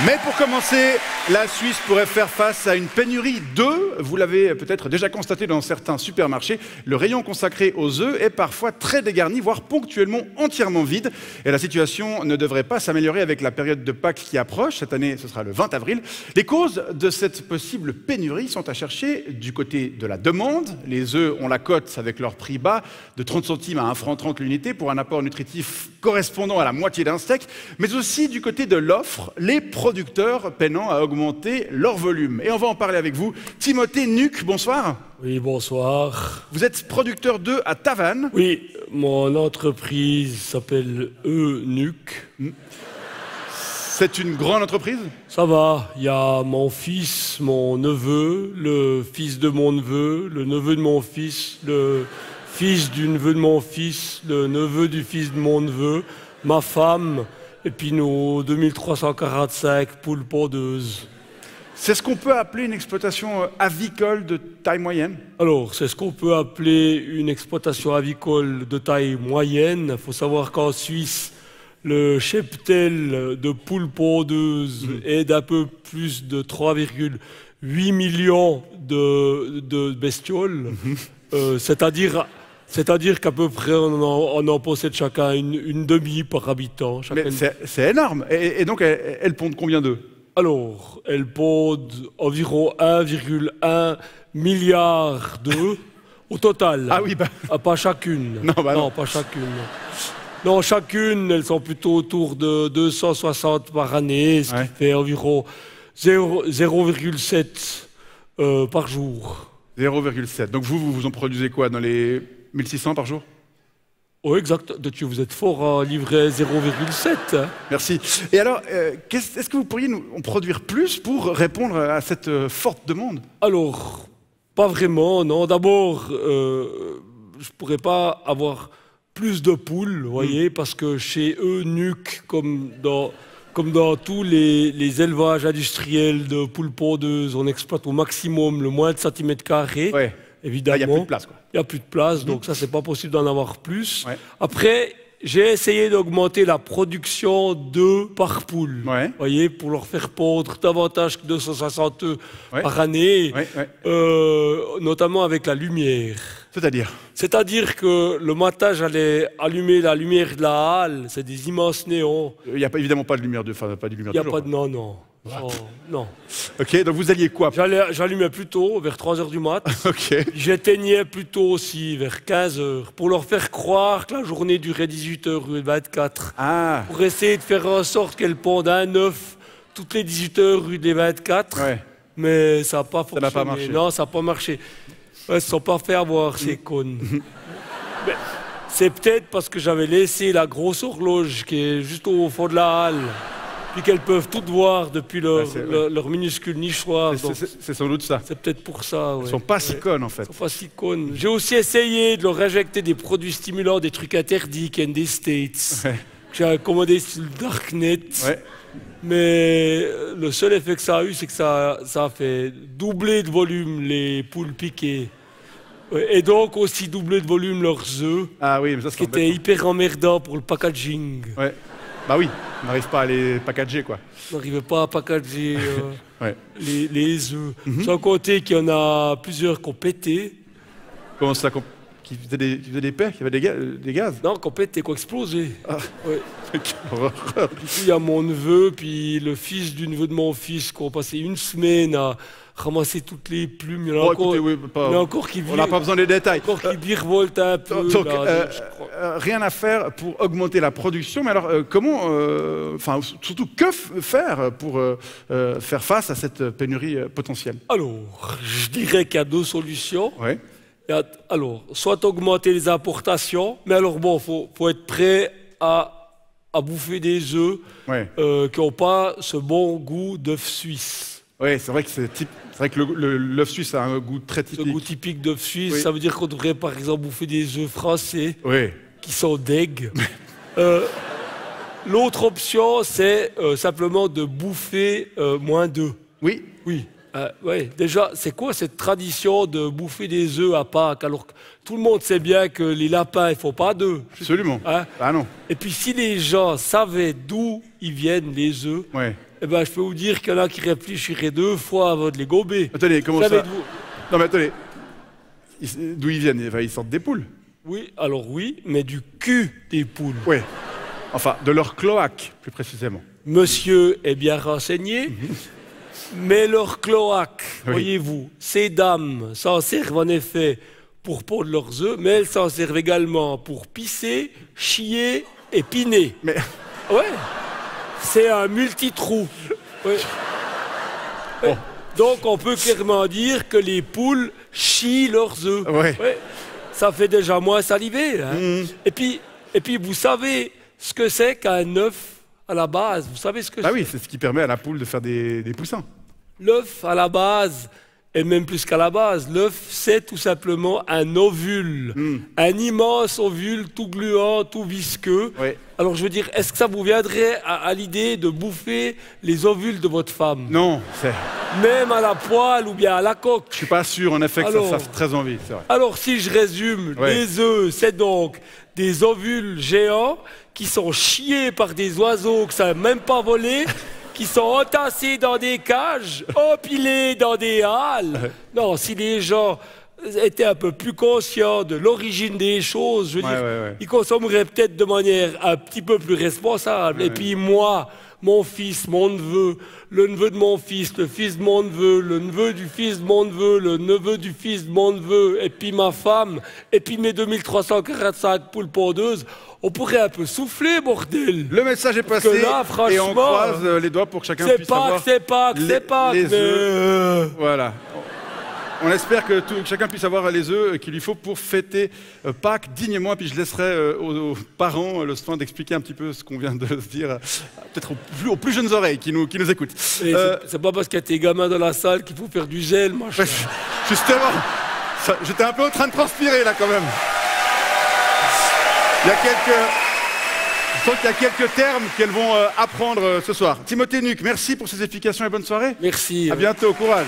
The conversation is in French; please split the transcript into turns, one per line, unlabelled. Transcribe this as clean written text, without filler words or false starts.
Mais pour commencer, la Suisse pourrait faire face à une pénurie d'œufs. Vous l'avez peut-être déjà constaté dans certains supermarchés. Le rayon consacré aux œufs est parfois très dégarni, voire ponctuellement entièrement vide. Et la situation ne devrait pas s'améliorer avec la période de Pâques qui approche. Cette année, ce sera le 20 avril. Les causes de cette possible pénurie sont à chercher du côté de la demande. Les œufs ont la cote avec leur prix bas, de 30 centimes à 1 franc 30 l'unité, pour un apport nutritif correspondant à la moitié d'un steak. Mais aussi du côté de l'offre, les producteurs peinant à augmenter leur volume. Et on va en parler avec vous. Timothée Nuc, bonsoir.
Oui, bonsoir.
Vous êtes producteur d'œufs à Tavannes.
Oui, mon entreprise s'appelle Nuc.
C'est une grande entreprise?
Ça va, il y a mon fils, mon neveu, le fils de mon neveu, le neveu de mon fils, le fils du neveu de mon fils, le neveu du fils de mon neveu, ma femme, et puis nos 2345 poules pondeuses.
C'est ce qu'on peut appeler une exploitation avicole de taille moyenne?
Alors, c'est ce qu'on peut appeler une exploitation avicole de taille moyenne. Il faut savoir qu'en Suisse, le cheptel de poules pondeuses est d'un peu plus de 3,8 millions de bestioles. C'est-à-dire qu'à peu près, on en possède chacun une demi par habitant.
Mais c'est énorme. Et donc, elles pondent combien d'œufs?
Alors, elles pondent environ 1,1 milliard d'œufs au total.
Ah oui, bah...
Pas chacune.
Non, bah non.
Non, pas chacune. Non, chacune, elles sont plutôt autour de 260 par année, ce qui fait environ 0,7 par jour.
0,7. Donc vous en produisez quoi, dans les 1600 par jour?
Oui, exact. Vous êtes fort à livrer 0,7. Hein.
Merci. Et alors, est-ce que vous pourriez nous en produire plus pour répondre à cette forte demande?
Alors, pas vraiment, non. D'abord, je ne pourrais pas avoir plus de poules, vous voyez, parce que chez Nuc, comme dans tous les élevages industriels de poules pondeuses, on exploite au maximum le moins de centimètres carrés.
Ouais.
Évidemment.
Il n'y a plus de place, quoi.
Il n'y a plus de place, donc ça, c'est pas possible d'en avoir plus. Ouais. Après, j'ai essayé d'augmenter la production d'œufs par poule, voyez, pour leur faire pondre davantage que 260 œufs par année, notamment avec la lumière. C'est-à-dire que le matin, j'allais allumer la lumière de la halle, c'est des immenses néons.
Il n'y a évidemment pas de lumière de jour.
Il n'y a pas de... Non. Oh, non.
Ok, donc vous alliez quoi?
J'allumais plus tôt, vers 3 h du mat.
Ok.
J'éteignais plus tôt aussi, vers 15 h, pour leur faire croire que la journée durait 18 h ou 24.
Ah.
Pour essayer de faire en sorte qu'elles pondent un œuf toutes les 18 h rue des 24. Ouais. Mais ça n'a pas fonctionné.
Ça n'a pas marché.
Non, ça n'a pas marché. Elles ne se sont pas fait avoir, ces connes. C'est peut-être parce que j'avais laissé la grosse horloge qui est juste au fond de la halle. Puis qu'elles peuvent toutes voir depuis leur minuscule nichoir.
C'est sans doute ça.
C'est peut-être pour ça.
Elles ne sont pas si connes, en fait.
Elles sont pas si connes. J'ai aussi essayé de leur injecter des produits stimulants, des trucs interdits qui viennent des States. Ouais. J'ai commandé sur le Darknet. Ouais. Mais le seul effet que ça a eu, c'est que ça a fait doubler de volume les poules piquées. Et donc aussi doubler de volume leurs œufs.
Ah oui, mais ça,
ce qui était hyper emmerdant pour le packaging.
Ouais. Bah oui, on n'arrive pas à les packager, quoi.
On n'arrive pas à packager les œufs. Sans compter qu'il y en a plusieurs qui ont pété.
Comment ça, qui faisaient des paix, qui avaient des gaz?
Non, qui ont pété, qui ont explosé. Ah. Ouais.
Quelle horreur.
Du coup, il y a mon neveu, puis le fils du neveu de mon fils, qui ont passé une semaine à ramasser toutes les plumes. Il y en a encore qui
on n'a pas besoin des détails.
Encore qui virevoltent un peu.
Donc, rien à faire pour augmenter la production. Mais alors, comment, surtout, que faire pour faire face à cette pénurie potentielle?
Alors, je dirais qu'il y a 2 solutions.
Ouais.
Alors, soit augmenter les importations, mais alors bon, faut être prêt à bouffer des œufs qui n'ont pas ce bon goût d'œuf suisse.
Oui, c'est vrai que l'œuf suisse a un goût très typique.
Le goût typique d'œuf suisse, ça veut dire qu'on devrait par exemple bouffer des œufs français qui sont deg. L'autre option, c'est simplement de bouffer moins d'œufs.
Oui.
Oui. Déjà, c'est quoi cette tradition de bouffer des œufs à Pâques alors que tout le monde sait bien que les lapins, ils ne font pas d'œufs.
Absolument.
Hein?
Ah non.
Et puis si les gens savaient d'où ils viennent les œufs, eh ben, je peux vous dire qu'il y en a qui réfléchiraient 2 fois avant de les gober.
Attendez, comment ça? Non mais attendez, d'où ils viennent? Enfin, ils sortent des poules.
Oui, alors oui, mais du cul des poules.
Oui, enfin, de leur cloaque, plus précisément.
Monsieur est bien renseigné, mais leur cloaque,
oui.
Voyez-vous, ces dames s'en servent en effet pour pondre leurs œufs, mais elles s'en servent également pour pisser, chier et piner.
Mais...
Ouais, c'est un multitrou. Ouais.
Oh.
Donc on peut clairement dire que les poules chient leurs œufs.
Ouais.
Ouais. Ça fait déjà moins saliver. Hein. Et puis vous savez ce que c'est qu'un œuf à la base. Vous savez ce que c'est?
Ah oui, c'est ce qui permet à la poule de faire des poussins.
L'œuf à la base, et même plus qu'à la base, l'œuf c'est tout simplement un ovule. Un immense ovule tout gluant, tout visqueux.
Oui.
Alors je veux dire, est-ce que ça vous viendrait à l'idée de bouffer les ovules de votre femme?
Non, c'est...
Même à la poêle ou bien à la coque?
Je suis pas sûr en effet que ça fait très envie, c'est vrai.
Alors si je résume, les œufs, c'est donc des ovules géants qui sont chiés par des oiseaux que ça n'a même pas volé, qui sont entassés dans des cages, empilés dans des halles. Non, si les gens étaient un peu plus conscients de l'origine des choses, je veux dire, ils consommeraient peut-être de manière un petit peu plus responsable. Et puis moi, mon fils, mon neveu, le neveu de mon fils, le fils de mon neveu, le neveu du fils de mon neveu, le neveu du fils de mon neveu, et puis ma femme, et puis mes 2345 poules pondeuses, on pourrait un peu souffler, bordel.
Le message est passé
là,
et on croise les doigts pour que chacun puisse avoir
c'est pas
les œufs. Voilà. On espère que chacun puisse avoir les œufs qu'il lui faut pour fêter Pâques dignement. Et puis je laisserai aux parents le soin d'expliquer un petit peu ce qu'on vient de se dire, peut-être aux plus jeunes oreilles qui nous écoutent.
C'est pas parce qu'il y a tes gamins dans la salle qu'il faut faire du gel, moi.
Justement, j'étais un peu en train de transpirer là quand même. Je sens qu'il y a quelques termes qu'elles vont apprendre ce soir. Timothée Nuc, merci pour ces explications et bonne soirée.
Merci.
À bientôt, courage.